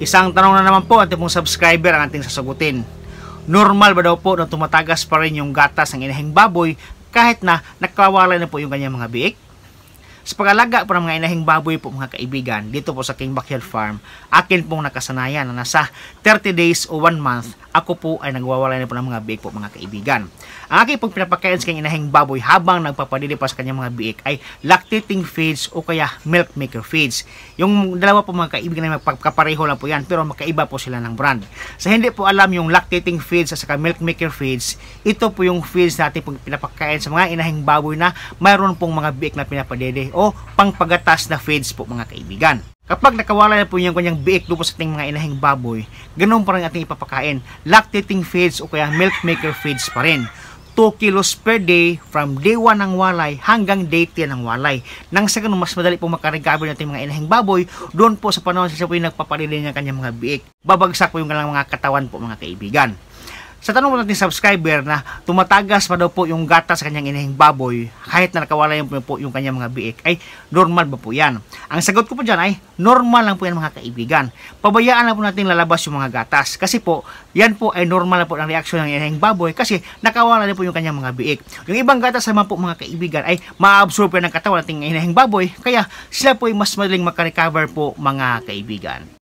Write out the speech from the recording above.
Isang tanong na naman po ating pong subscriber ang ating sasagutin. Normal ba daw po na tumatagas pa rin yung gatas ng inahing baboy kahit na nakawala na po yung kanyang mga biik? Sa pag-alaga po ng mga inahing baboy po mga kaibigan, dito po sa King Backyard Farm, akin pong nakasanayan na nasa 30 days o 1 month, ako po ay nagwawala na po ng mga biik po mga kaibigan. Ang aking pong pinapakain sa kanyang inahing baboy habang nagpapadili pa sa kanyang mga biik ay lactating feeds o kaya milk maker feeds. Yung dalawa po mga kaibigan ay magkapareho lang po yan pero magkaiba po sila ng brand. Sa hindi po alam yung lactating feeds at saka milk maker feeds, ito po yung feeds natin pong pinapakain sa mga inahing baboy na mayroon pong mga biik na pinapadili o pangpagatas na feeds po mga kaibigan. Kapag nakawala na po yung kanyang biik doon po sa ating mga inahing baboy, ganoon pa rin ating ipapakain. Lactating feeds o kaya milk maker feeds pa rin. 2 kilos per day from day 1 ng walay hanggang day 10 ng walay. Nang sa ganun, mas madali po makarecover natin mga inahing baboy doon po sa panahon siya po yung nagpapadili ng kanyang mga biik. Babagsak po yung kanilang mga katawan po mga kaibigan. Sa tanong po natin subscriber na tumatagas pa daw po yung gatas sa kanyang inahing baboy kahit na nakawala po yung kanyang mga biik, ay normal ba po yan? Ang sagot ko po dyan ay normal lang po yan mga kaibigan. Pabayaan lang po natin lalabas yung mga gatas kasi po yan po ay normal lang po ang reaksyon ng inahing baboy kasi nakawala na po yung kanyang mga biik. Yung ibang gatas naman po mga kaibigan ay ma-absorb ng katawan nating inahing baboy kaya sila po ay mas madaling makarecover po mga kaibigan.